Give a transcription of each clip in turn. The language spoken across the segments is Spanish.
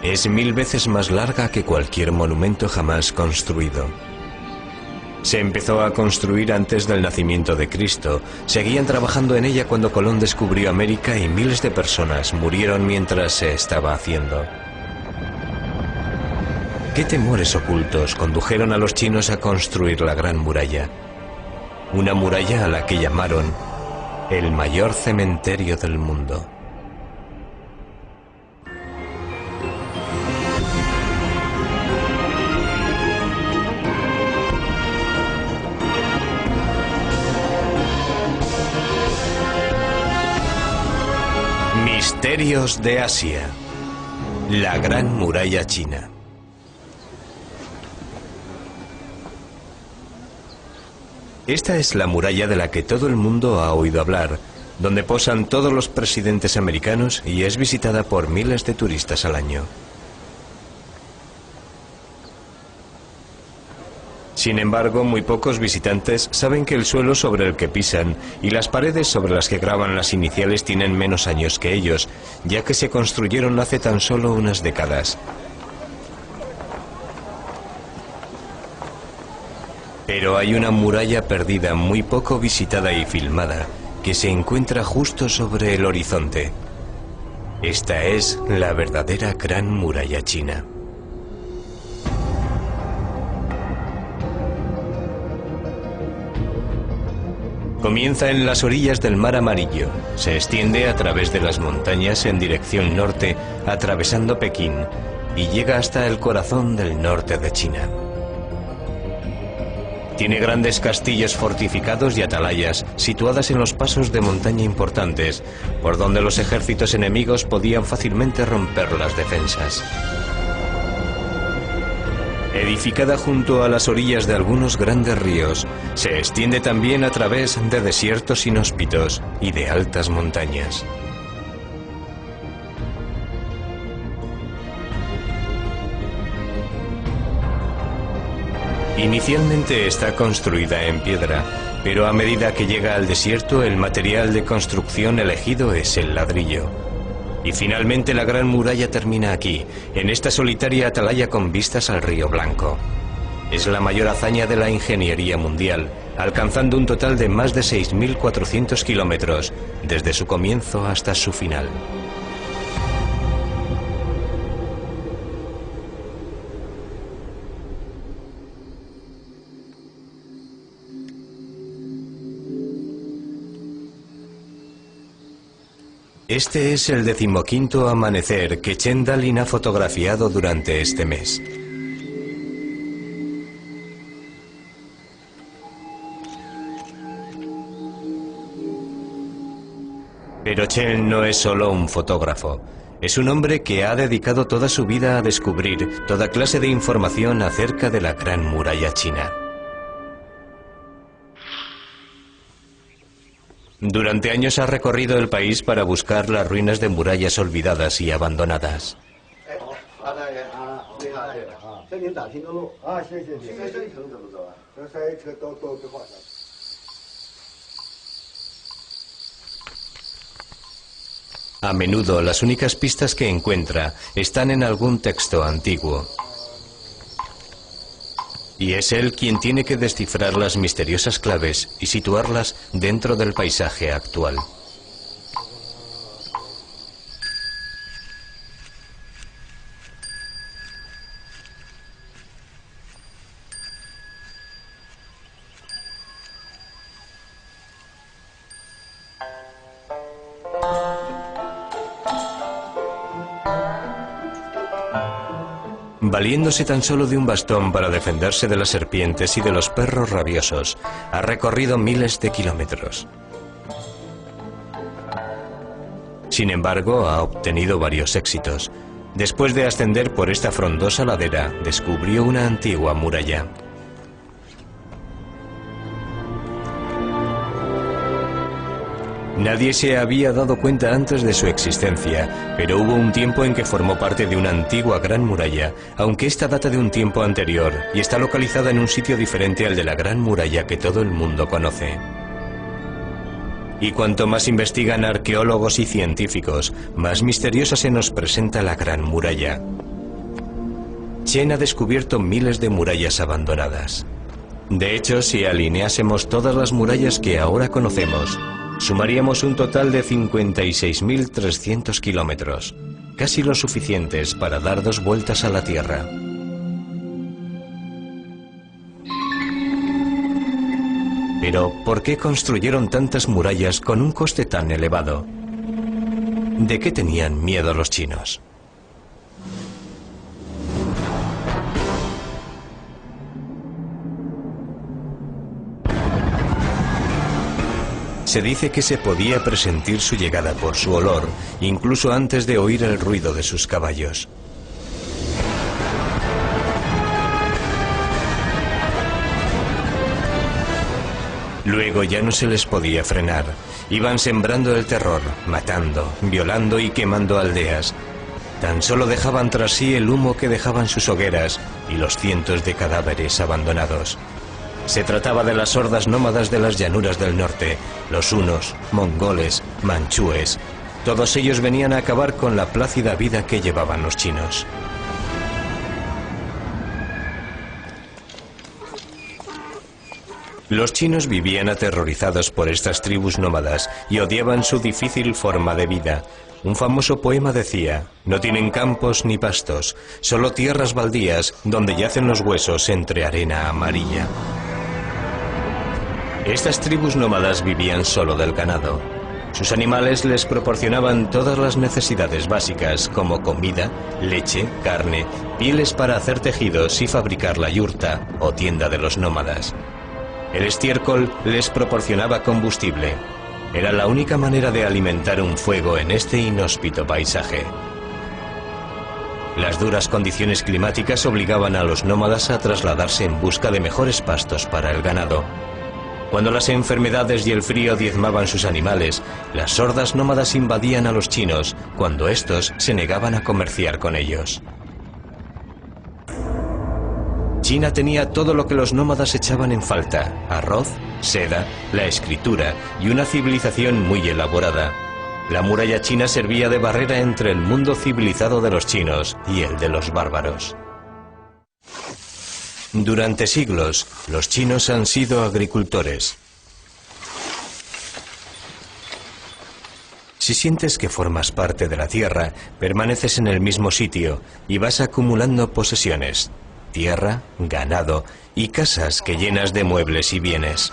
Es 1000 veces más larga que cualquier monumento jamás construido. Se empezó a construir antes del nacimiento de Cristo. Seguían trabajando en ella cuando Colón descubrió América y miles de personas murieron mientras se estaba haciendo. ¿Qué temores ocultos condujeron a los chinos a construir la Gran Muralla? Una muralla a la que llamaron el mayor cementerio del mundo. Misterios de Asia. La Gran Muralla China. Esta es la muralla de la que todo el mundo ha oído hablar, donde posan todos los presidentes americanos y es visitada por miles de turistas al año. Sin embargo, muy pocos visitantes saben que el suelo sobre el que pisan y las paredes sobre las que graban las iniciales tienen menos años que ellos, ya que se construyeron hace tan solo unas décadas. Pero hay una muralla perdida, muy poco visitada y filmada, que se encuentra justo sobre el horizonte. Esta es la verdadera Gran Muralla China. Comienza en las orillas del Mar Amarillo, se extiende a través de las montañas en dirección norte, atravesando Pekín, y llega hasta el corazón del norte de China. Tiene grandes castillos fortificados y atalayas situadas en los pasos de montaña importantes, por donde los ejércitos enemigos podían fácilmente romper las defensas. Edificada junto a las orillas de algunos grandes ríos, se extiende también a través de desiertos inhóspitos y de altas montañas. Inicialmente está construida en piedra, pero a medida que llega al desierto, el material de construcción elegido es el ladrillo. Y finalmente la Gran Muralla termina aquí, en esta solitaria atalaya con vistas al Río Blanco. Es la mayor hazaña de la ingeniería mundial, alcanzando un total de más de 6.400 kilómetros, desde su comienzo hasta su final. Este es el 15º amanecer que Chen Dalin ha fotografiado durante este mes. Pero Chen no es solo un fotógrafo. Es un hombre que ha dedicado toda su vida a descubrir toda clase de información acerca de la Gran Muralla China. Durante años ha recorrido el país para buscar las ruinas de murallas olvidadas y abandonadas. A menudo las únicas pistas que encuentra están en algún texto antiguo. Y es él quien tiene que descifrar las misteriosas claves y situarlas dentro del paisaje actual. Valiéndose tan solo de un bastón para defenderse de las serpientes y de los perros rabiosos, ha recorrido miles de kilómetros. Sin embargo, ha obtenido varios éxitos. Después de ascender por esta frondosa ladera, descubrió una antigua muralla. Nadie se había dado cuenta antes de su existencia, pero hubo un tiempo en que formó parte de una antigua gran muralla, aunque esta data de un tiempo anterior y está localizada en un sitio diferente al de la gran muralla que todo el mundo conoce. Y cuanto más investigan arqueólogos y científicos, más misteriosa se nos presenta la Gran Muralla. Chen ha descubierto miles de murallas abandonadas. De hecho, si alineásemos todas las murallas que ahora conocemos, sumaríamos un total de 56.300 kilómetros, casi lo suficientes para dar 2 vueltas a la Tierra. Pero, ¿por qué construyeron tantas murallas con un coste tan elevado? ¿De qué tenían miedo los chinos? Se dice que se podía presentir su llegada por su olor, incluso antes de oír el ruido de sus caballos. Luego ya no se les podía frenar. Iban sembrando el terror, matando, violando y quemando aldeas. Tan solo dejaban tras sí el humo que dejaban sus hogueras y los cientos de cadáveres abandonados. Se trataba de las hordas nómadas de las llanuras del norte, los hunos, mongoles, manchúes. Todos ellos venían a acabar con la plácida vida que llevaban los chinos. Los chinos vivían aterrorizados por estas tribus nómadas y odiaban su difícil forma de vida. Un famoso poema decía: no tienen campos ni pastos, solo tierras baldías donde yacen los huesos entre arena amarilla. Estas tribus nómadas vivían solo del ganado. Sus animales les proporcionaban todas las necesidades básicas como comida, leche, carne, pieles para hacer tejidos y fabricar la yurta o tienda de los nómadas. El estiércol les proporcionaba combustible. Era la única manera de alimentar un fuego en este inhóspito paisaje. Las duras condiciones climáticas obligaban a los nómadas a trasladarse en busca de mejores pastos para el ganado. Cuando las enfermedades y el frío diezmaban sus animales, las hordas nómadas invadían a los chinos cuando estos se negaban a comerciar con ellos. China tenía todo lo que los nómadas echaban en falta: arroz, seda, la escritura y una civilización muy elaborada. La muralla china servía de barrera entre el mundo civilizado de los chinos y el de los bárbaros. Durante siglos, los chinos han sido agricultores. Si sientes que formas parte de la tierra, permaneces en el mismo sitio y vas acumulando posesiones: tierra, ganado y casas que llenas de muebles y bienes.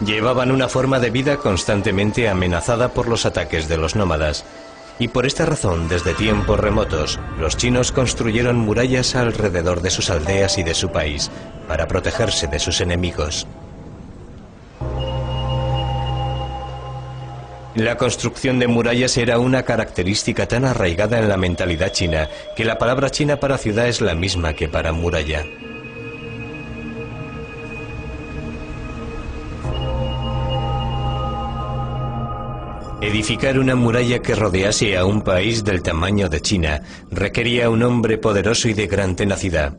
Llevaban una forma de vida constantemente amenazada por los ataques de los nómadas. Y por esta razón, desde tiempos remotos, los chinos construyeron murallas alrededor de sus aldeas y de su país, para protegerse de sus enemigos. La construcción de murallas era una característica tan arraigada en la mentalidad china, que la palabra china para ciudad es la misma que para muralla. Edificar una muralla que rodease a un país del tamaño de China requería un hombre poderoso y de gran tenacidad.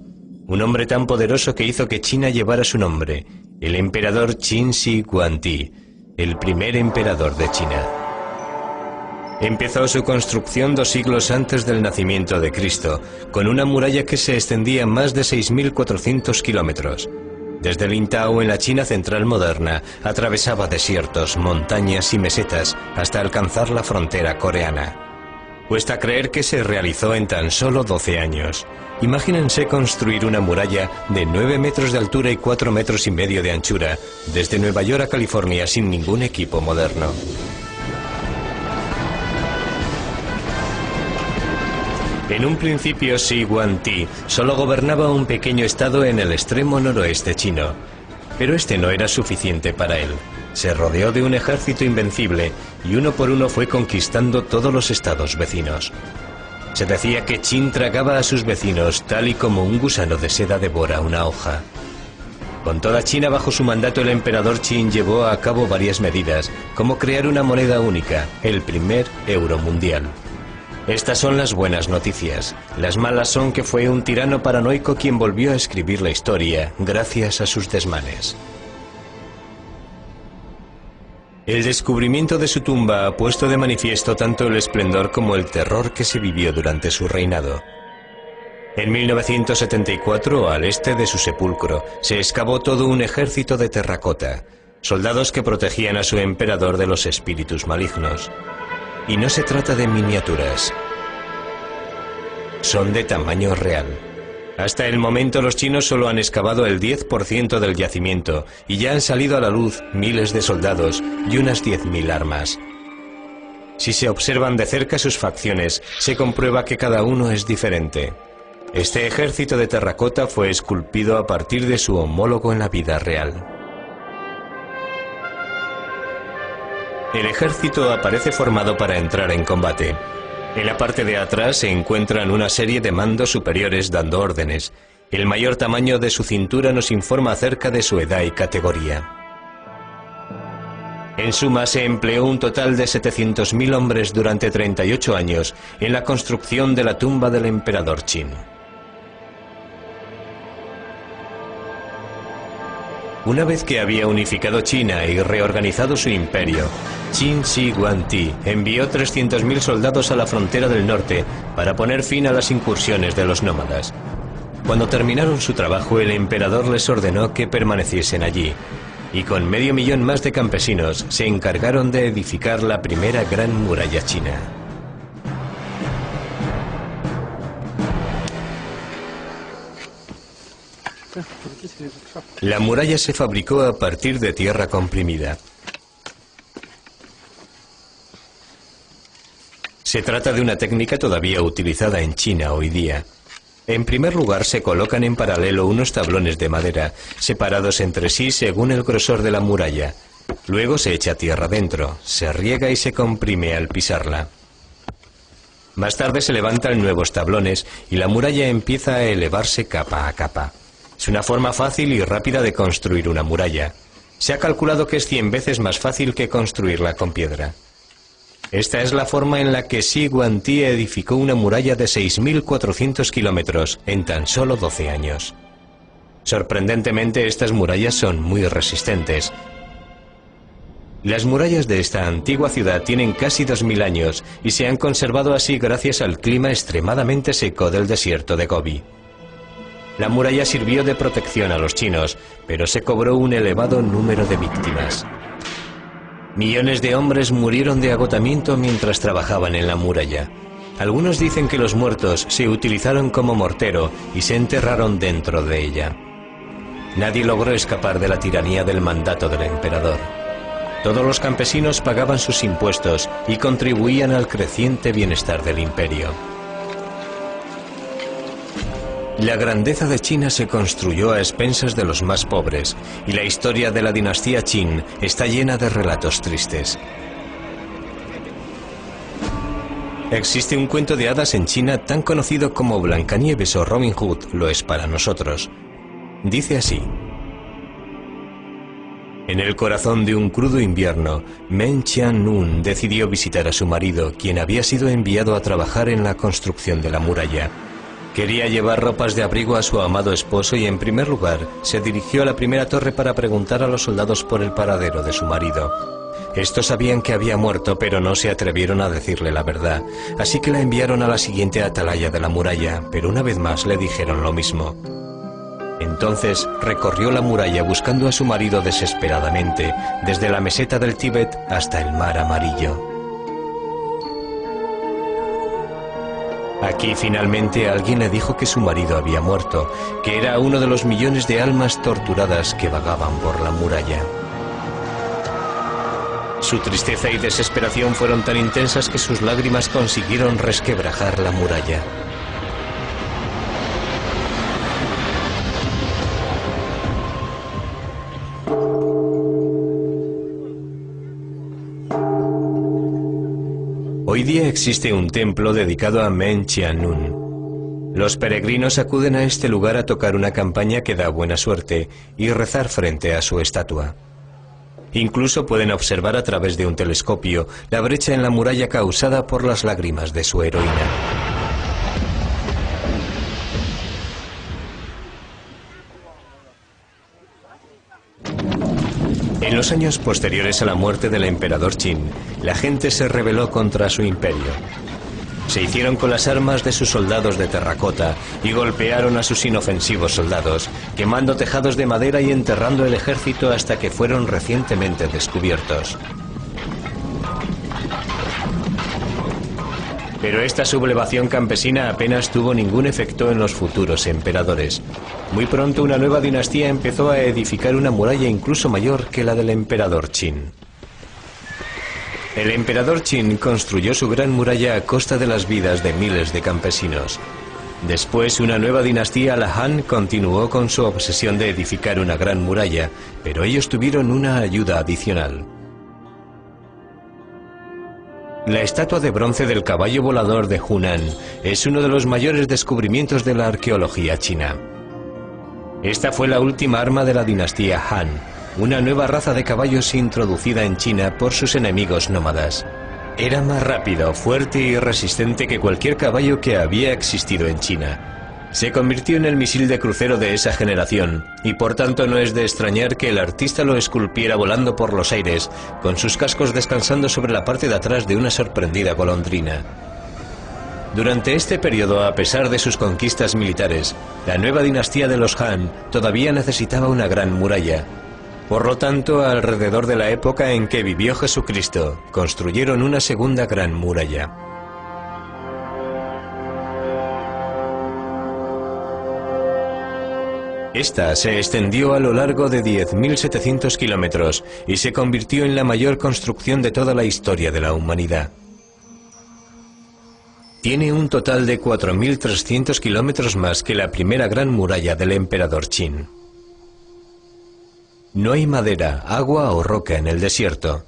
Un hombre tan poderoso que hizo que China llevara su nombre, el emperador Qin Shi Huangdi, el primer emperador de China. Empezó su construcción 2 siglos antes del nacimiento de Cristo, con una muralla que se extendía más de 6.400 kilómetros. Desde Lintao, en la China central moderna, atravesaba desiertos, montañas y mesetas hasta alcanzar la frontera coreana. Cuesta creer que se realizó en tan solo 12 años. Imagínense construir una muralla de 9 metros de altura y 4,5 metros de anchura, desde Nueva York a California sin ningún equipo moderno. En un principio, Shi Huangdi solo gobernaba un pequeño estado en el extremo noroeste chino. Pero este no era suficiente para él. Se rodeó de un ejército invencible y uno por uno fue conquistando todos los estados vecinos. Se decía que Qin tragaba a sus vecinos tal y como un gusano de seda devora una hoja. Con toda China bajo su mandato, el emperador Qin llevó a cabo varias medidas, como crear una moneda única, el primer euro mundial. Estas son las buenas noticias. Las malas son que fue un tirano paranoico quien volvió a escribir la historia gracias a sus desmanes. El descubrimiento de su tumba ha puesto de manifiesto tanto el esplendor como el terror que se vivió durante su reinado. En 1974, al este de su sepulcro, se excavó todo un ejército de terracota, soldados que protegían a su emperador de los espíritus malignos. Y no se trata de miniaturas. Son de tamaño real. Hasta el momento los chinos solo han excavado el 10% del yacimiento y ya han salido a la luz miles de soldados y unas 10.000 armas. Si se observan de cerca sus facciones, se comprueba que cada uno es diferente. Este ejército de terracota fue esculpido a partir de su homólogo en la vida real. El ejército aparece formado para entrar en combate. En la parte de atrás se encuentran una serie de mandos superiores dando órdenes. El mayor tamaño de su cintura nos informa acerca de su edad y categoría. En suma, se empleó un total de 700.000 hombres durante 38 años en la construcción de la tumba del emperador Qin. Una vez que había unificado China y reorganizado su imperio, Qin Shi Huangdi envió 300.000 soldados a la frontera del norte para poner fin a las incursiones de los nómadas. Cuando terminaron su trabajo, el emperador les ordenó que permaneciesen allí, y con 500.000 más de campesinos se encargaron de edificar la primera gran muralla china. La muralla se fabricó a partir de tierra comprimida. Se trata de una técnica todavía utilizada en China hoy día. En primer lugar, se colocan en paralelo unos tablones de madera, separados entre sí según el grosor de la muralla. Luego se echa tierra dentro, se riega y se comprime al pisarla. Más tarde se levantan nuevos tablones y la muralla empieza a elevarse capa a capa. Es una forma fácil y rápida de construir una muralla. Se ha calculado que es 100 veces más fácil que construirla con piedra. Esta es la forma en la que Shi Huangdi edificó una muralla de 6.400 kilómetros en tan solo 12 años. Sorprendentemente, estas murallas son muy resistentes. Las murallas de esta antigua ciudad tienen casi 2.000 años y se han conservado así gracias al clima extremadamente seco del desierto de Gobi. La muralla sirvió de protección a los chinos, pero se cobró un elevado número de víctimas. Millones de hombres murieron de agotamiento mientras trabajaban en la muralla. Algunos dicen que los muertos se utilizaron como mortero y se enterraron dentro de ella. Nadie logró escapar de la tiranía del mandato del emperador. Todos los campesinos pagaban sus impuestos y contribuían al creciente bienestar del imperio. La grandeza de China se construyó a expensas de los más pobres, y la historia de la dinastía Qin está llena de relatos tristes. Existe un cuento de hadas en China tan conocido como Blancanieves o Robin Hood lo es para nosotros. Dice así: en el corazón de un crudo invierno, Meng Qianlun decidió visitar a su marido, quien había sido enviado a trabajar en la construcción de la muralla. Quería llevar ropas de abrigo a su amado esposo y en primer lugar se dirigió a la primera torre para preguntar a los soldados por el paradero de su marido. Estos sabían que había muerto, pero no se atrevieron a decirle la verdad, así que la enviaron a la siguiente atalaya de la muralla, pero una vez más le dijeron lo mismo. Entonces recorrió la muralla buscando a su marido desesperadamente, desde la meseta del Tíbet hasta el mar amarillo. Aquí finalmente alguien le dijo que su marido había muerto, que era uno de los millones de almas torturadas que vagaban por la muralla. Su tristeza y desesperación fueron tan intensas que sus lágrimas consiguieron resquebrajar la muralla. Hoy día existe un templo dedicado a Meng Qianlun. Los peregrinos acuden a este lugar a tocar una campaña que da buena suerte y rezar frente a su estatua. Incluso pueden observar a través de un telescopio la brecha en la muralla causada por las lágrimas de su heroína. En los los años posteriores a la muerte del emperador Qin, la gente se rebeló contra su imperio. Se hicieron con las armas de sus soldados de terracota y golpearon a sus inofensivos soldados, quemando tejados de madera y enterrando el ejército hasta que fueron recientemente descubiertos. Pero esta sublevación campesina apenas tuvo ningún efecto en los futuros emperadores. Muy pronto una nueva dinastía empezó a edificar una muralla incluso mayor que la del emperador Qin. El emperador Qin construyó su gran muralla a costa de las vidas de miles de campesinos. Después, una nueva dinastía, la Han, continuó con su obsesión de edificar una gran muralla, pero ellos tuvieron una ayuda adicional. La estatua de bronce del caballo volador de Hunan es uno de los mayores descubrimientos de la arqueología china. Esta fue la última arma de la dinastía Han, una nueva raza de caballos introducida en China por sus enemigos nómadas. Era más rápido, fuerte y resistente que cualquier caballo que había existido en China. Se convirtió en el misil de crucero de esa generación, y por tanto no es de extrañar que el artista lo esculpiera volando por los aires, con sus cascos descansando sobre la parte de atrás de una sorprendida golondrina. Durante este periodo, a pesar de sus conquistas militares, la nueva dinastía de los Han todavía necesitaba una gran muralla. Por lo tanto, alrededor de la época en que vivió Jesucristo, construyeron una segunda gran muralla. Esta se extendió a lo largo de 10.700 kilómetros y se convirtió en la mayor construcción de toda la historia de la humanidad. Tiene un total de 4.300 kilómetros más que la primera gran muralla del emperador Qin. No hay madera, agua o roca en el desierto.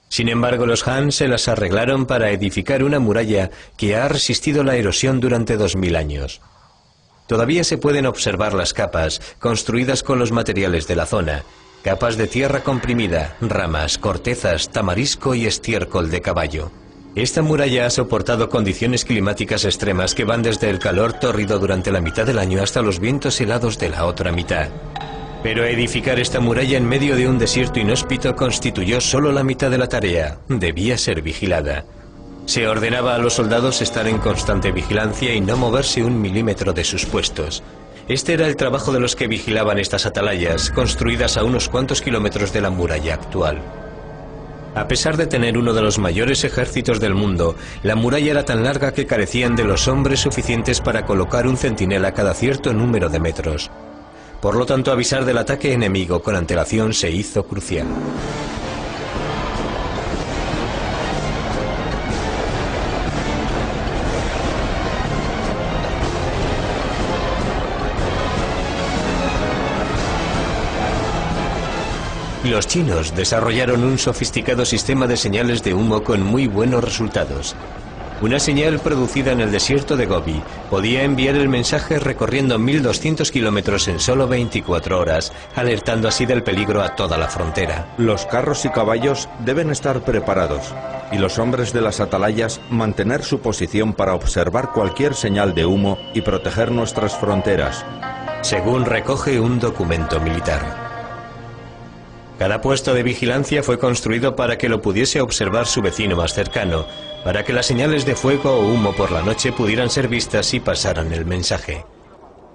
Sin embargo, los Han se las arreglaron para edificar una muralla que ha resistido la erosión durante 2000 años. Todavía se pueden observar las capas, construidas con los materiales de la zona, capas de tierra comprimida, ramas, cortezas, tamarisco y estiércol de caballo. Esta muralla ha soportado condiciones climáticas extremas que van desde el calor tórrido durante la mitad del año hasta los vientos helados de la otra mitad. Pero edificar esta muralla en medio de un desierto inhóspito constituyó solo la mitad de la tarea. Debía ser vigilada. Se ordenaba a los soldados estar en constante vigilancia y no moverse un milímetro de sus puestos. Este era el trabajo de los que vigilaban estas atalayas, construidas a unos cuantos kilómetros de la muralla actual. A pesar de tener uno de los mayores ejércitos del mundo, la muralla era tan larga que carecían de los hombres suficientes para colocar un centinela cada cierto número de metros. Por lo tanto, avisar del ataque enemigo con antelación se hizo crucial. Los chinos desarrollaron un sofisticado sistema de señales de humo con muy buenos resultados. Una señal producida en el desierto de Gobi podía enviar el mensaje recorriendo 1200 kilómetros en solo 24 horas, alertando así del peligro a toda la frontera. Los carros y caballos deben estar preparados, y los hombres de las atalayas mantener su posición para observar cualquier señal de humo y proteger nuestras fronteras, según recoge un documento militar. Cada puesto de vigilancia fue construido para que lo pudiese observar su vecino más cercano, para que las señales de fuego o humo por la noche pudieran ser vistas y pasaran el mensaje.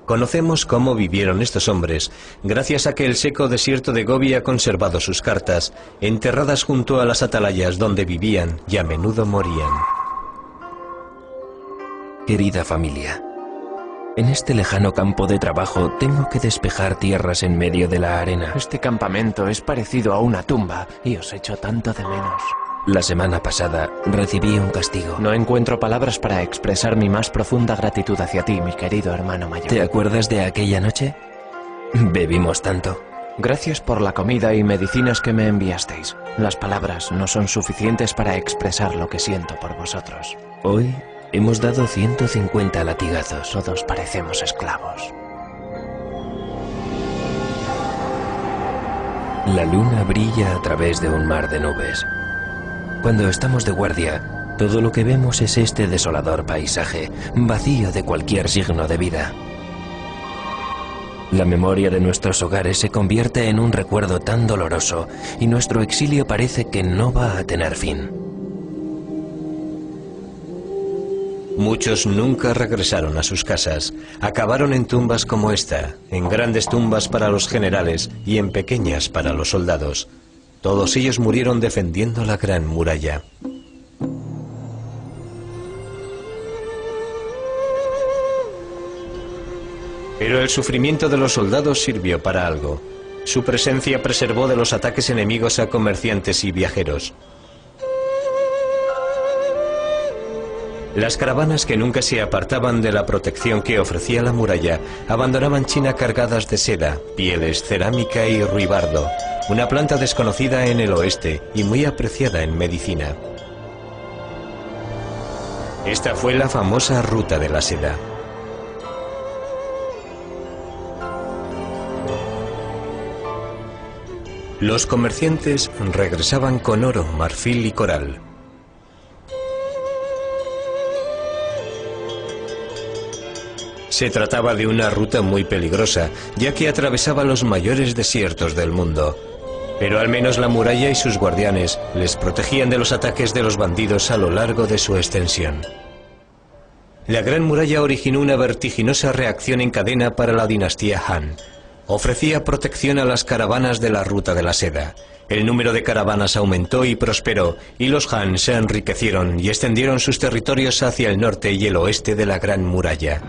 Conocemos cómo vivieron estos hombres, gracias a que el seco desierto de Gobi ha conservado sus cartas, enterradas junto a las atalayas donde vivían y a menudo morían. Querida familia, en este lejano campo de trabajo tengo que despejar tierras en medio de la arena. Este campamento es parecido a una tumba y os echo tanto de menos. La semana pasada recibí un castigo. No encuentro palabras para expresar mi más profunda gratitud hacia ti, mi querido hermano mayor. ¿Te acuerdas de aquella noche? Bebimos tanto. Gracias por la comida y medicinas que me enviasteis. Las palabras no son suficientes para expresar lo que siento por vosotros. Hoy hemos dado 150 latigazos. Todos parecemos esclavos. La luna brilla a través de un mar de nubes. Cuando estamos de guardia, todo lo que vemos es este desolador paisaje, vacío de cualquier signo de vida. La memoria de nuestros hogares se convierte en un recuerdo tan doloroso y nuestro exilio parece que no va a tener fin. Muchos nunca regresaron a sus casas. Acabaron en tumbas como esta, en grandes tumbas para los generales y en pequeñas para los soldados. Todos ellos murieron defendiendo la Gran Muralla. Pero el sufrimiento de los soldados sirvió para algo. Su presencia preservó de los ataques enemigos a comerciantes y viajeros. Las caravanas que nunca se apartaban de la protección que ofrecía la muralla abandonaban China cargadas de seda, pieles, cerámica y ruibardo, una planta desconocida en el oeste y muy apreciada en medicina. Esta fue la famosa Ruta de la Seda. Los comerciantes regresaban con oro, marfil y coral. Se trataba de una ruta muy peligrosa, ya que atravesaba los mayores desiertos del mundo. Pero al menos la muralla y sus guardianes les protegían de los ataques de los bandidos a lo largo de su extensión. La Gran Muralla originó una vertiginosa reacción en cadena para la dinastía Han. Ofrecía protección a las caravanas de la Ruta de la Seda. El número de caravanas aumentó y prosperó, y los Han se enriquecieron y extendieron sus territorios hacia el norte y el oeste de la Gran Muralla.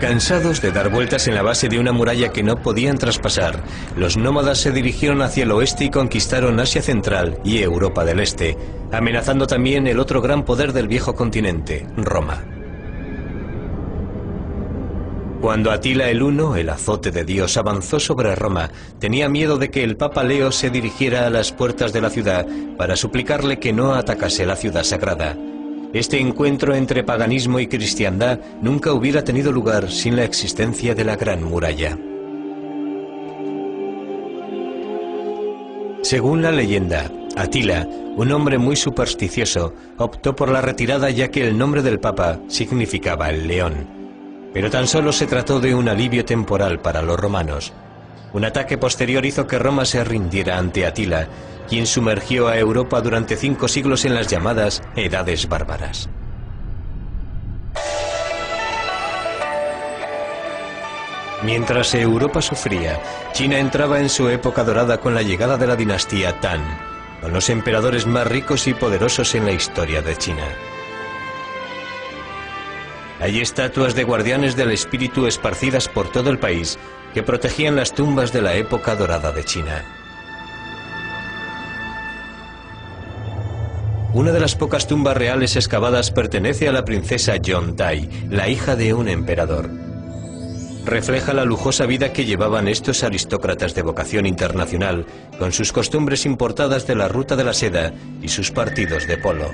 Cansados de dar vueltas en la base de una muralla que no podían traspasar, los nómadas se dirigieron hacia el oeste y conquistaron Asia Central y Europa del Este, amenazando también el otro gran poder del viejo continente, Roma. Cuando Atila el Huno, el azote de Dios, avanzó sobre Roma, tenía miedo de que el Papa Leo se dirigiera a las puertas de la ciudad para suplicarle que no atacase la ciudad sagrada. Este encuentro entre paganismo y cristiandad nunca hubiera tenido lugar sin la existencia de la Gran Muralla. Según la leyenda, Atila, un hombre muy supersticioso, optó por la retirada ya que el nombre del Papa significaba el león. Pero tan solo se trató de un alivio temporal para los romanos. Un ataque posterior hizo que Roma se rindiera ante Atila, quien sumergió a Europa durante 5 siglos en las llamadas Edades Bárbaras. Mientras Europa sufría, China entraba en su época dorada con la llegada de la dinastía Tang, con los emperadores más ricos y poderosos en la historia de China. Hay estatuas de guardianes del espíritu esparcidas por todo el país que protegían las tumbas de la época dorada de China. Una de las pocas tumbas reales excavadas pertenece a la princesa Yontai, la hija de un emperador. Refleja la lujosa vida que llevaban estos aristócratas de vocación internacional, con sus costumbres importadas de la Ruta de la Seda y sus partidos de polo.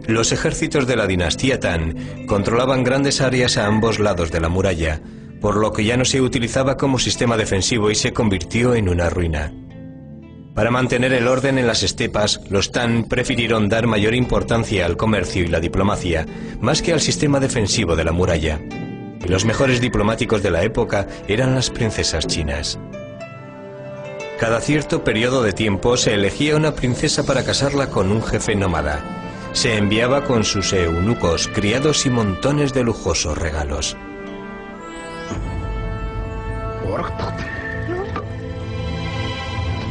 Los ejércitos de la dinastía Tang controlaban grandes áreas a ambos lados de la muralla, por lo que ya no se utilizaba como sistema defensivo y se convirtió en una ruina. Para mantener el orden en las estepas, los Tang prefirieron dar mayor importancia al comercio y la diplomacia, más que al sistema defensivo de la muralla. Y los mejores diplomáticos de la época eran las princesas chinas. Cada cierto periodo de tiempo se elegía una princesa para casarla con un jefe nómada. Se enviaba con sus eunucos, criados y montones de lujosos regalos.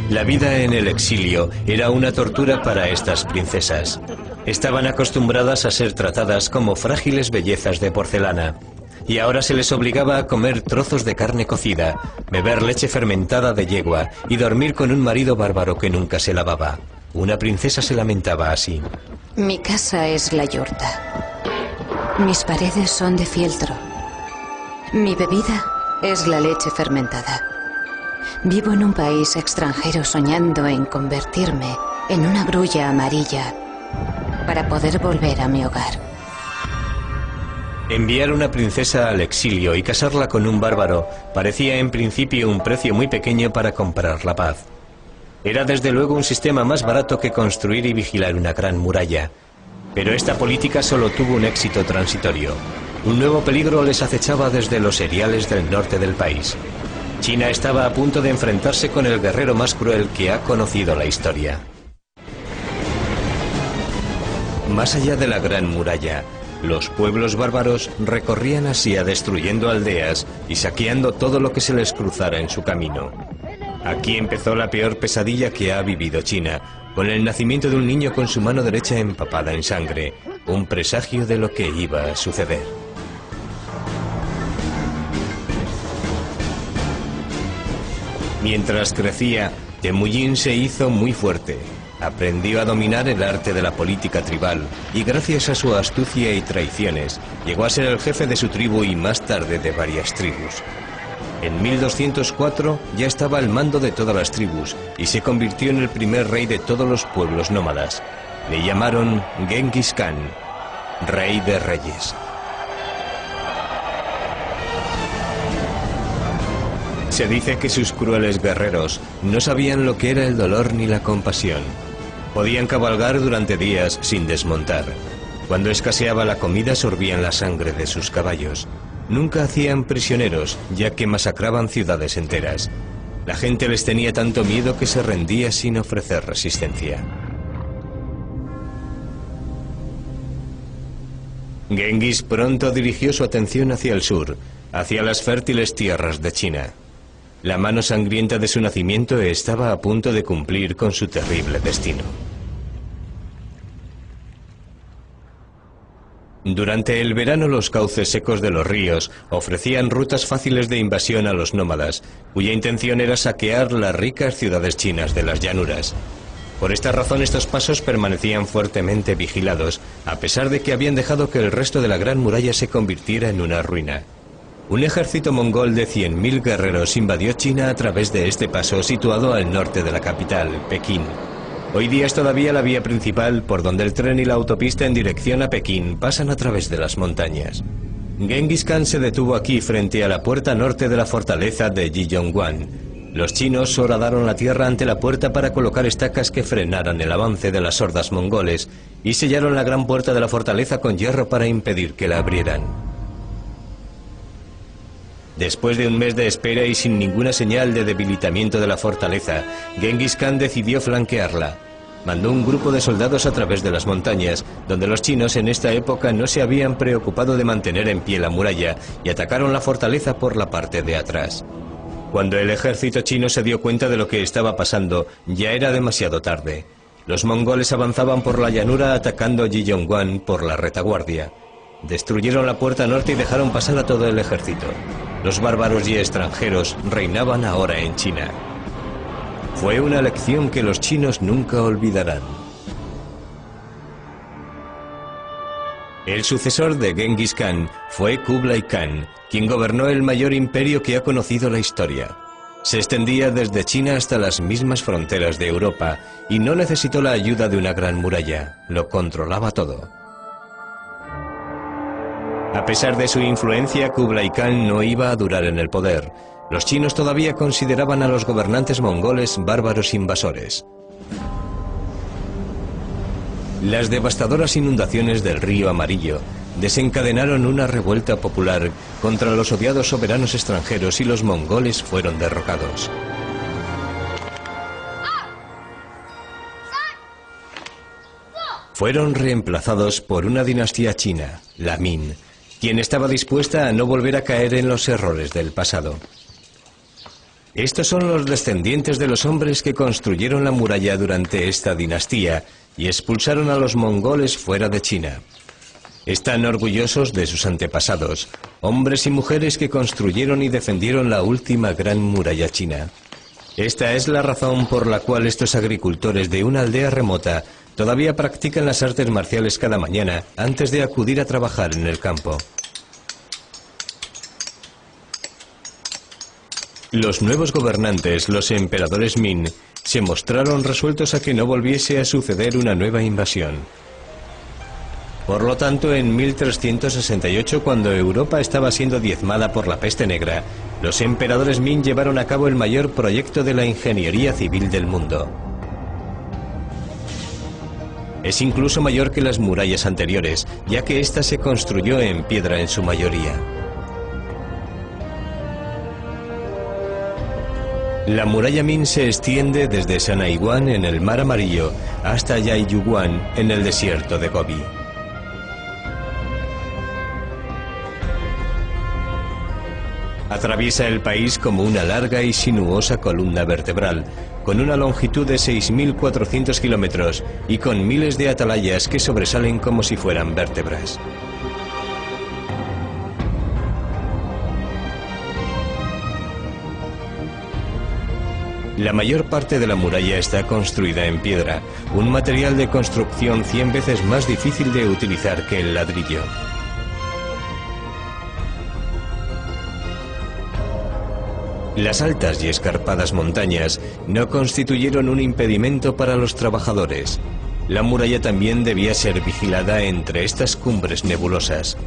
La vida en el exilio era una tortura para estas princesas. Estaban acostumbradas a ser tratadas como frágiles bellezas de porcelana, y ahora se les obligaba a comer trozos de carne cocida, beber leche fermentada de yegua y dormir con un marido bárbaro que nunca se lavaba. Una princesa se lamentaba así. Mi casa es la yurta. Mis paredes son de fieltro. Mi bebida es la leche fermentada. Vivo en un país extranjero soñando en convertirme en una grulla amarilla para poder volver a mi hogar. Enviar una princesa al exilio y casarla con un bárbaro parecía en principio un precio muy pequeño para comprar la paz. Era desde luego un sistema más barato que construir y vigilar una gran muralla. Pero esta política solo tuvo un éxito transitorio. Un nuevo peligro les acechaba desde los seriales del norte del país. China estaba a punto de enfrentarse con el guerrero más cruel que ha conocido la historia. Más allá de la gran muralla, los pueblos bárbaros recorrían Asia destruyendo aldeas y saqueando todo lo que se les cruzara en su camino. Aquí empezó la peor pesadilla que ha vivido China, con el nacimiento de un niño con su mano derecha empapada en sangre, un presagio de lo que iba a suceder. Mientras crecía, Temujin se hizo muy fuerte. Aprendió a dominar el arte de la política tribal y gracias a su astucia y traiciones llegó a ser el jefe de su tribu y más tarde de varias tribus. En 1204 ya estaba al mando de todas las tribus y se convirtió en el primer rey de todos los pueblos nómadas. Le llamaron Genghis Khan, rey de reyes. Se dice que sus crueles guerreros no sabían lo que era el dolor ni la compasión. Podían cabalgar durante días sin desmontar. Cuando escaseaba la comida sorbían la sangre de sus caballos. Nunca hacían prisioneros, ya que masacraban ciudades enteras. La gente les tenía tanto miedo que se rendía sin ofrecer resistencia. Genghis pronto dirigió su atención hacia el sur, hacia las fértiles tierras de China. La mano sangrienta de su nacimiento estaba a punto de cumplir con su terrible destino. Durante el verano los cauces secos de los ríos ofrecían rutas fáciles de invasión a los nómadas, cuya intención era saquear las ricas ciudades chinas de las llanuras. Por esta razón estos pasos permanecían fuertemente vigilados, a pesar de que habían dejado que el resto de la gran muralla se convirtiera en una ruina. Un ejército mongol de 100.000 guerreros invadió China a través de este paso situado al norte de la capital, Pekín. Hoy día es todavía la vía principal por donde el tren y la autopista en dirección a Pekín pasan a través de las montañas. Genghis Khan se detuvo aquí frente a la puerta norte de la fortaleza de Jiyongguan. Los chinos horadaron la tierra ante la puerta para colocar estacas que frenaran el avance de las hordas mongoles y sellaron la gran puerta de la fortaleza con hierro para impedir que la abrieran. Después de un mes de espera y sin ninguna señal de debilitamiento de la fortaleza, Genghis Khan decidió flanquearla. Mandó un grupo de soldados a través de las montañas, donde los chinos en esta época no se habían preocupado de mantener en pie la muralla, y atacaron la fortaleza por la parte de atrás. Cuando el ejército chino se dio cuenta de lo que estaba pasando, ya era demasiado tarde. Los mongoles avanzaban por la llanura atacando Jiyongguan por la retaguardia. Destruyeron la puerta norte y dejaron pasar a todo el ejército. Los bárbaros y extranjeros reinaban ahora en China. Fue una lección que los chinos nunca olvidarán. El sucesor de Genghis Khan fue Kublai Khan, quien gobernó el mayor imperio que ha conocido la historia. Se extendía desde China hasta las mismas fronteras de Europa y no necesitó la ayuda de una gran muralla, lo controlaba todo. A pesar de su influencia, Kublai Khan no iba a durar en el poder. Los chinos todavía consideraban a los gobernantes mongoles bárbaros invasores. Las devastadoras inundaciones del río Amarillo desencadenaron una revuelta popular contra los odiados soberanos extranjeros y los mongoles fueron derrocados. Fueron reemplazados por una dinastía china, la Min, quien estaba dispuesta a no volver a caer en los errores del pasado. Estos son los descendientes de los hombres que construyeron la muralla durante esta dinastía y expulsaron a los mongoles fuera de China. Están orgullosos de sus antepasados, hombres y mujeres que construyeron y defendieron la última gran muralla china. Esta es la razón por la cual estos agricultores de una aldea remota todavía practican las artes marciales cada mañana antes de acudir a trabajar en el campo. Los nuevos gobernantes, los emperadores Min, se mostraron resueltos a que no volviese a suceder una nueva invasión. Por lo tanto, en 1368, cuando Europa estaba siendo diezmada por la peste negra, los emperadores Ming llevaron a cabo el mayor proyecto de la ingeniería civil del mundo. Es incluso mayor que las murallas anteriores, ya que ésta se construyó en piedra en su mayoría. La muralla Ming se extiende desde Sanaiguan en el Mar Amarillo hasta Yaiyuguan en el desierto de Gobi. Atraviesa el país como una larga y sinuosa columna vertebral, con una longitud de 6.400 kilómetros y con miles de atalayas que sobresalen como si fueran vértebras. La mayor parte de la muralla está construida en piedra, un material de construcción 100 veces más difícil de utilizar que el ladrillo. Las altas y escarpadas montañas no constituyeron un impedimento para los trabajadores. La muralla también debía ser vigilada entre estas cumbres nebulosas.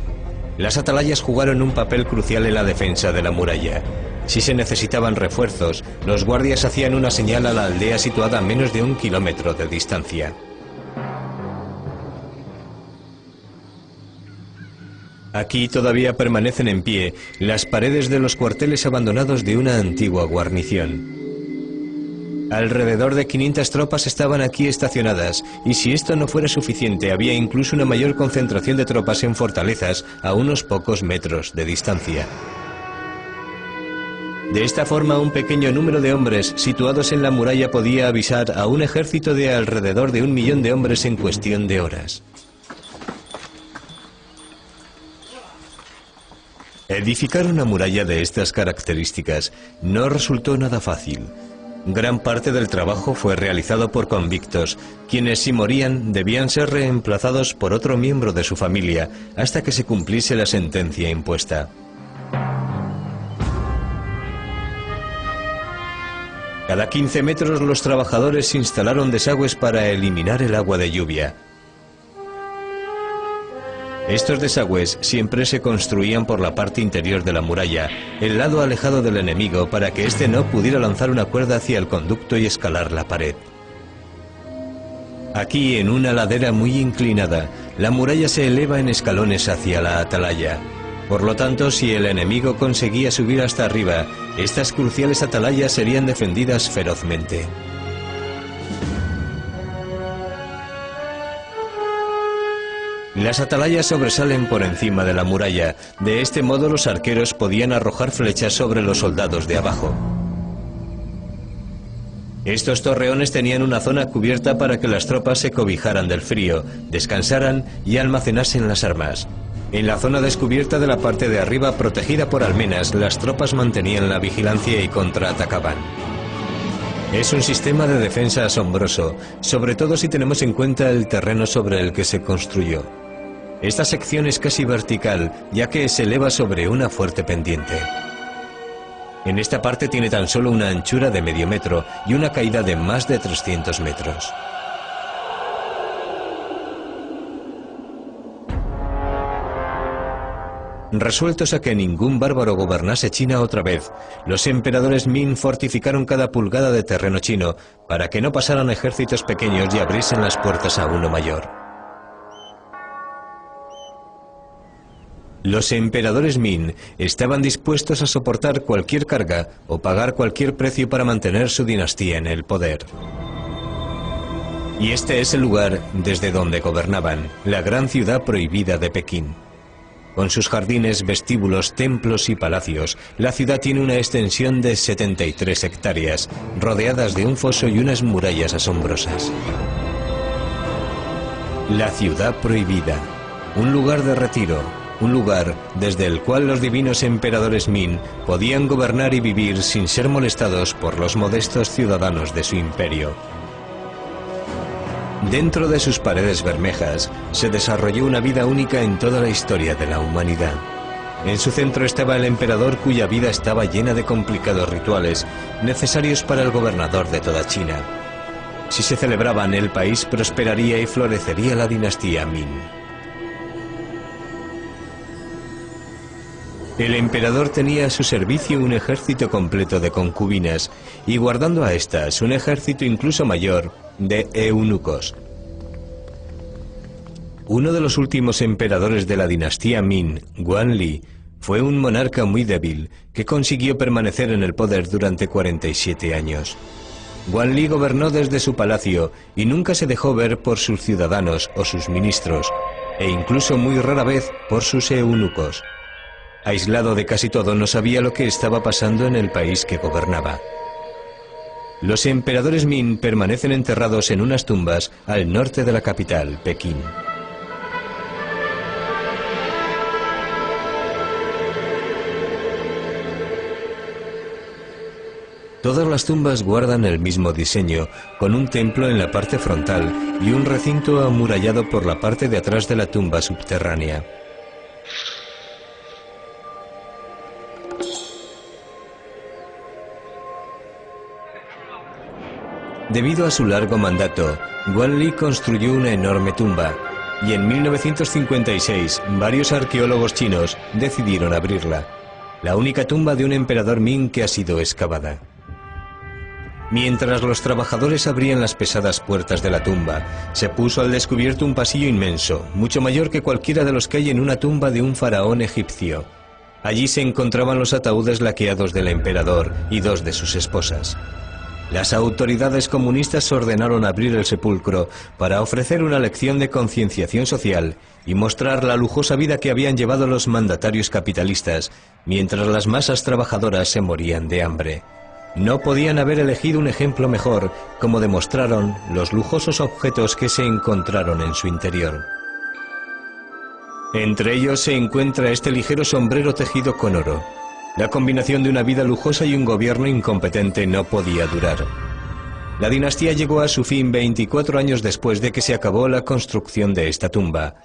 Las atalayas jugaron un papel crucial en la defensa de la muralla. Si se necesitaban refuerzos, los guardias hacían una señal a la aldea situada a menos de 1 kilómetro de distancia. Aquí todavía permanecen en pie las paredes de los cuarteles abandonados de una antigua guarnición. Alrededor de 500 tropas estaban aquí estacionadas, y si esto no fuera suficiente, había incluso una mayor concentración de tropas en fortalezas a unos pocos metros de distancia. De esta forma, un pequeño número de hombres situados en la muralla podía avisar a un ejército de alrededor de 1 millón de hombres en cuestión de horas. Edificar una muralla de estas características no resultó nada fácil. Gran parte del trabajo fue realizado por convictos, quienes si morían debían ser reemplazados por otro miembro de su familia hasta que se cumpliese la sentencia impuesta. Cada 15 metros los trabajadores instalaron desagües para eliminar el agua de lluvia. Estos desagües siempre se construían por la parte interior de la muralla, el lado alejado del enemigo, para que éste no pudiera lanzar una cuerda hacia el conducto y escalar la pared. Aquí, en una ladera muy inclinada, la muralla se eleva en escalones hacia la atalaya. Por lo tanto, si el enemigo conseguía subir hasta arriba, estas cruciales atalayas serían defendidas ferozmente. Las atalayas sobresalen por encima de la muralla. De este modo los arqueros podían arrojar flechas sobre los soldados de abajo. Estos torreones tenían una zona cubierta para que las tropas se cobijaran del frío, descansaran y almacenasen las armas. En la zona descubierta de la parte de arriba, protegida por almenas, las tropas mantenían la vigilancia y contraatacaban. Es un sistema de defensa asombroso, sobre todo si tenemos en cuenta el terreno sobre el que se construyó. Esta sección es casi vertical, ya que se eleva sobre una fuerte pendiente. En esta parte tiene tan solo una anchura de medio metro y una caída de más de 300 metros. Resueltos a que ningún bárbaro gobernase China otra vez, los emperadores Ming fortificaron cada pulgada de terreno chino para que no pasaran ejércitos pequeños y abriesen las puertas a uno mayor. Los emperadores Ming estaban dispuestos a soportar cualquier carga o pagar cualquier precio para mantener su dinastía en el poder. Y este es el lugar desde donde gobernaban, la gran ciudad prohibida de Pekín. Con sus jardines, vestíbulos, templos y palacios, la ciudad tiene una extensión de 73 hectáreas, rodeadas de un foso y unas murallas asombrosas. La ciudad prohibida, un lugar de retiro, un lugar desde el cual los divinos emperadores Ming podían gobernar y vivir sin ser molestados por los modestos ciudadanos de su imperio. Dentro de sus paredes bermejas se desarrolló una vida única en toda la historia de la humanidad. En su centro estaba el emperador, cuya vida estaba llena de complicados rituales necesarios para el gobernador de toda China. Si se celebraban, el país prosperaría y florecería la dinastía Ming. El emperador tenía a su servicio un ejército completo de concubinas y guardando a estas un ejército incluso mayor de eunucos. Uno de los últimos emperadores de la dinastía Min, Guanli, fue un monarca muy débil que consiguió permanecer en el poder durante 47 años. Guanli gobernó desde su palacio y nunca se dejó ver por sus ciudadanos o sus ministros, e incluso muy rara vez por sus eunucos. Aislado de casi todo, no sabía lo que estaba pasando en el país que gobernaba. Los emperadores Min permanecen enterrados en unas tumbas al norte de la capital, Pekín. Todas las tumbas guardan el mismo diseño, con un templo en la parte frontal y un recinto amurallado por la parte de atrás de la tumba subterránea. Debido a su largo mandato, Guanli construyó una enorme tumba, y en 1956 varios arqueólogos chinos decidieron abrirla, la única tumba de un emperador Ming que ha sido excavada. Mientras los trabajadores abrían las pesadas puertas de la tumba, se puso al descubierto un pasillo inmenso, mucho mayor que cualquiera de los que hay en una tumba de un faraón egipcio. Allí se encontraban los ataúdes laqueados del emperador y dos de sus esposas. Las autoridades comunistas ordenaron abrir el sepulcro para ofrecer una lección de concienciación social y mostrar la lujosa vida que habían llevado los mandatarios capitalistas, mientras las masas trabajadoras se morían de hambre. No podían haber elegido un ejemplo mejor, como demostraron los lujosos objetos que se encontraron en su interior. Entre ellos se encuentra este ligero sombrero tejido con oro. La combinación de una vida lujosa y un gobierno incompetente no podía durar. La dinastía llegó a su fin 24 años después de que se acabó la construcción de esta tumba.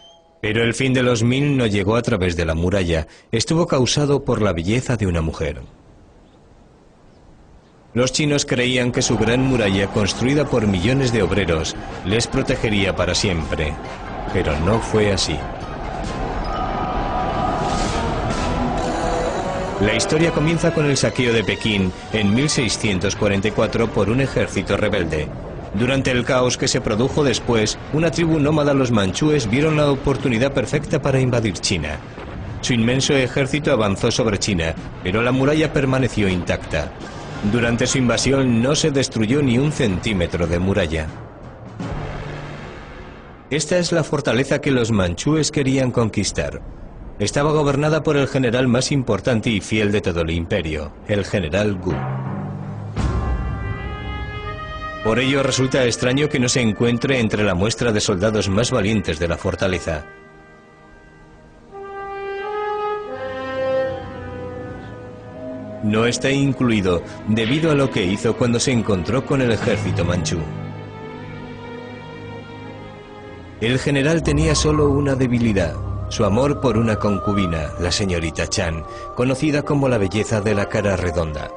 Pero el fin de los Min no llegó a través de la muralla, estuvo causado por la belleza de una mujer. Los chinos creían que su gran muralla, construida por millones de obreros, les protegería para siempre, pero no fue así. La historia comienza con el saqueo de Pekín en 1644 por un ejército rebelde. Durante el caos que se produjo después, una tribu nómada, los manchúes, vieron la oportunidad perfecta para invadir China. Su inmenso ejército avanzó sobre China, pero la muralla permaneció intacta. Durante su invasión no se destruyó ni un centímetro de muralla. Esta es la fortaleza que los manchúes querían conquistar. Estaba gobernada por el general más importante y fiel de todo el imperio, el general Gu. Por ello resulta extraño que no se encuentre entre la muestra de soldados más valientes de la fortaleza. No está incluido debido a lo que hizo cuando se encontró con el ejército manchú. El general tenía solo una debilidad: su amor por una concubina, la señorita Chan, conocida como la belleza de la cara redonda.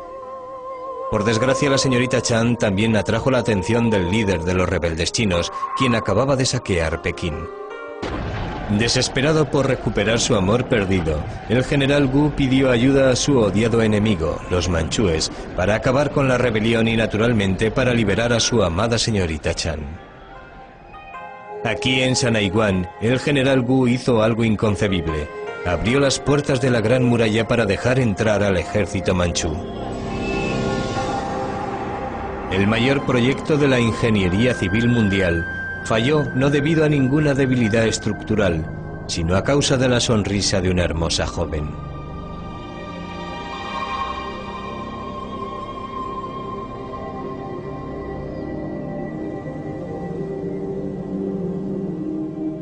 Por desgracia, la señorita Chan también atrajo la atención del líder de los rebeldes chinos, quien acababa de saquear Pekín. Desesperado por recuperar su amor perdido, el general Gu pidió ayuda a su odiado enemigo, los manchúes, para acabar con la rebelión y naturalmente para liberar a su amada señorita Chan. Aquí en Sanaiguan, el general Gu hizo algo inconcebible. Abrió las puertas de la gran muralla para dejar entrar al ejército manchú. El mayor proyecto de la ingeniería civil mundial falló no debido a ninguna debilidad estructural, sino a causa de la sonrisa de una hermosa joven.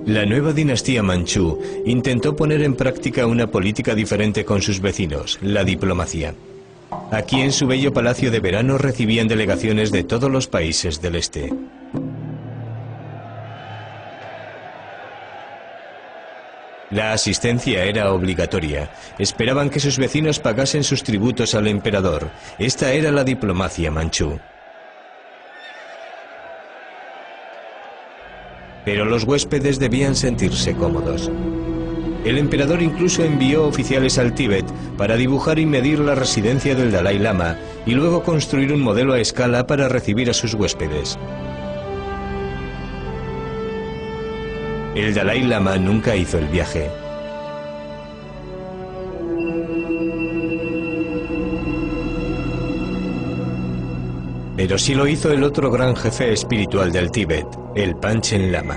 La nueva dinastía manchú intentó poner en práctica una política diferente con sus vecinos, la diplomacia. Aquí en su bello palacio de verano recibían delegaciones de todos los países del este. La asistencia era obligatoria. Esperaban que sus vecinos pagasen sus tributos al emperador. Esta era la diplomacia manchú. Pero los huéspedes debían sentirse cómodos. El emperador incluso envió oficiales al Tíbet para dibujar y medir la residencia del Dalai Lama y luego construir un modelo a escala para recibir a sus huéspedes. El Dalai Lama nunca hizo el viaje. Pero sí lo hizo el otro gran jefe espiritual del Tíbet, el Panchen Lama.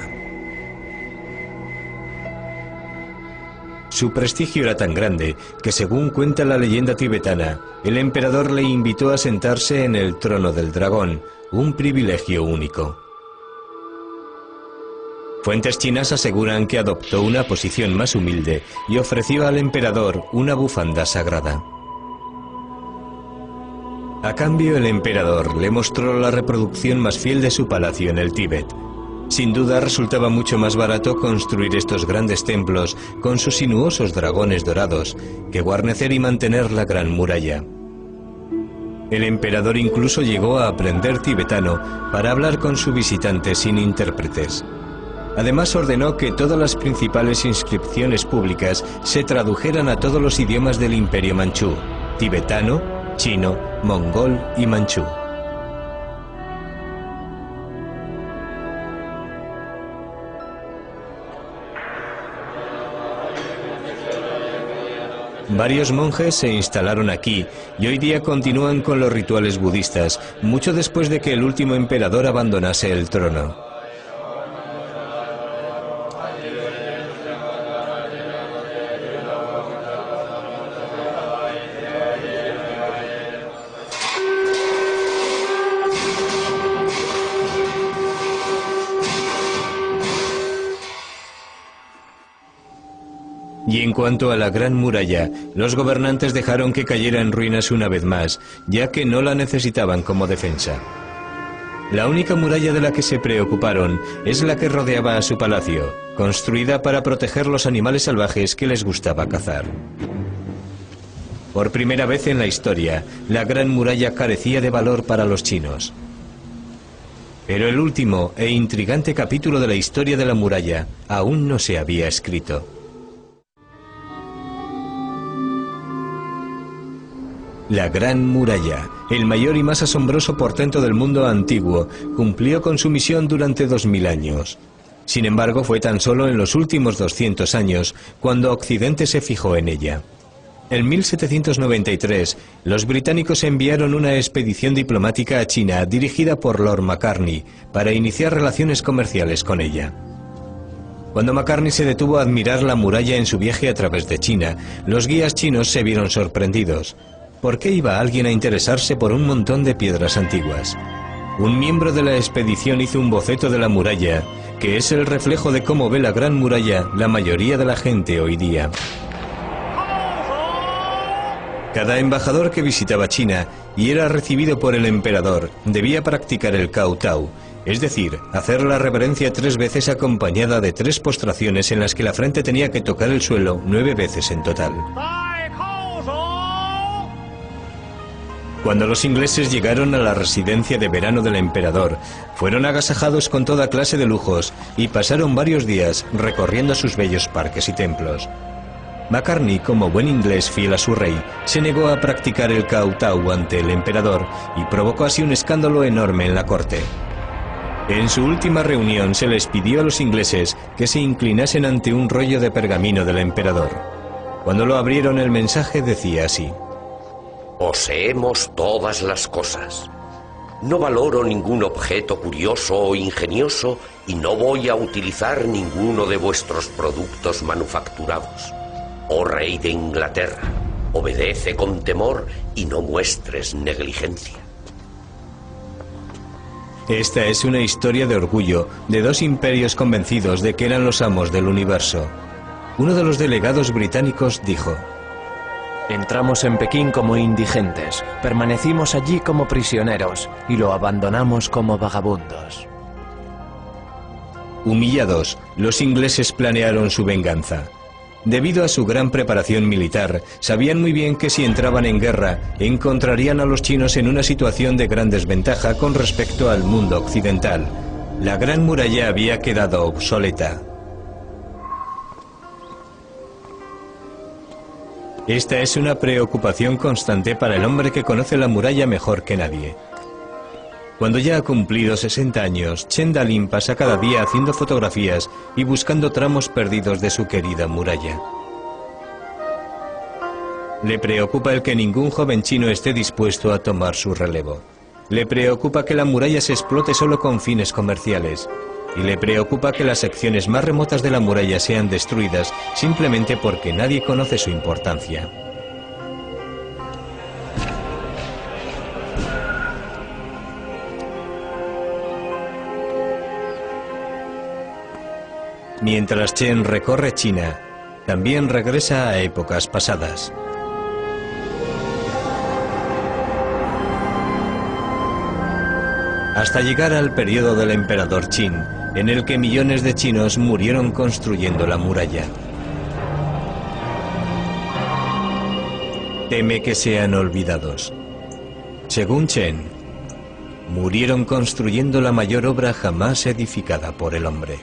Su prestigio era tan grande que, según cuenta la leyenda tibetana, el emperador le invitó a sentarse en el trono del dragón, un privilegio único. Fuentes chinas aseguran que adoptó una posición más humilde y ofreció al emperador una bufanda sagrada. A cambio, el emperador le mostró la reproducción más fiel de su palacio en el Tíbet. Sin duda resultaba mucho más barato construir estos grandes templos con sus sinuosos dragones dorados que guarnecer y mantener la gran muralla. El emperador incluso llegó a aprender tibetano para hablar con su visitante sin intérpretes. Además ordenó que todas las principales inscripciones públicas se tradujeran a todos los idiomas del Imperio Manchú: tibetano, chino, mongol y manchú. Varios monjes se instalaron aquí y hoy día continúan con los rituales budistas, mucho después de que el último emperador abandonase el trono. Y en cuanto a la Gran Muralla, los gobernantes dejaron que cayera en ruinas una vez más, ya que no la necesitaban como defensa. La única muralla de la que se preocuparon es la que rodeaba a su palacio, construida para proteger los animales salvajes que les gustaba cazar. Por primera vez en la historia, la Gran Muralla carecía de valor para los chinos. Pero el último e intrigante capítulo de la historia de la muralla aún no se había escrito. La Gran Muralla, el mayor y más asombroso portento del mundo antiguo, cumplió con su misión durante 2000 años. Sin embargo, fue tan solo en los últimos 200 años cuando Occidente se fijó en ella. En 1793, los británicos enviaron una expedición diplomática a China dirigida por Lord Macartney para iniciar relaciones comerciales con ella. Cuando Macartney se detuvo a admirar la muralla en su viaje a través de China, los guías chinos se vieron sorprendidos. ¿Por qué iba alguien a interesarse por un montón de piedras antiguas? Un miembro de la expedición hizo un boceto de la muralla, que es el reflejo de cómo ve la Gran Muralla la mayoría de la gente hoy día. Cada embajador que visitaba China y era recibido por el emperador debía practicar el kowtow, es decir, hacer la reverencia 3 veces acompañada de 3 postraciones en las que la frente tenía que tocar el suelo 9 veces en total. Cuando los ingleses llegaron a la residencia de verano del emperador, fueron agasajados con toda clase de lujos y pasaron varios días recorriendo sus bellos parques y templos. Macartney, como buen inglés fiel a su rey, se negó a practicar el kowtow ante el emperador y provocó así un escándalo enorme en la corte. En su última reunión se les pidió a los ingleses que se inclinasen ante un rollo de pergamino del emperador. Cuando lo abrieron, el mensaje decía así: Poseemos todas las cosas. No valoro ningún objeto curioso o ingenioso y no voy a utilizar ninguno de vuestros productos manufacturados. Oh rey de Inglaterra, obedece con temor y no muestres negligencia. Esta es una historia de orgullo de 2 imperios convencidos de que eran los amos del universo. Uno de los delegados británicos dijo: Entramos en Pekín como indigentes, permanecimos allí como prisioneros y lo abandonamos como vagabundos. Humillados, los ingleses planearon su venganza. Debido a su gran preparación militar, sabían muy bien que si entraban en guerra, encontrarían a los chinos en una situación de gran desventaja con respecto al mundo occidental. La Gran Muralla había quedado obsoleta. Esta es una preocupación constante para el hombre que conoce la muralla mejor que nadie. Cuando ya ha cumplido 60 años, Chen Dalin pasa cada día haciendo fotografías y buscando tramos perdidos de su querida muralla. Le preocupa el que ningún joven chino esté dispuesto a tomar su relevo. Le preocupa que la muralla se explote solo con fines comerciales. Y le preocupa que las secciones más remotas de la muralla sean destruidas simplemente porque nadie conoce su importancia. Mientras Chen recorre China, también regresa a épocas pasadas. Hasta llegar al periodo del emperador Qin, en el que millones de chinos murieron construyendo la muralla. Teme que sean olvidados. Según Chen, murieron construyendo la mayor obra jamás edificada por el hombre.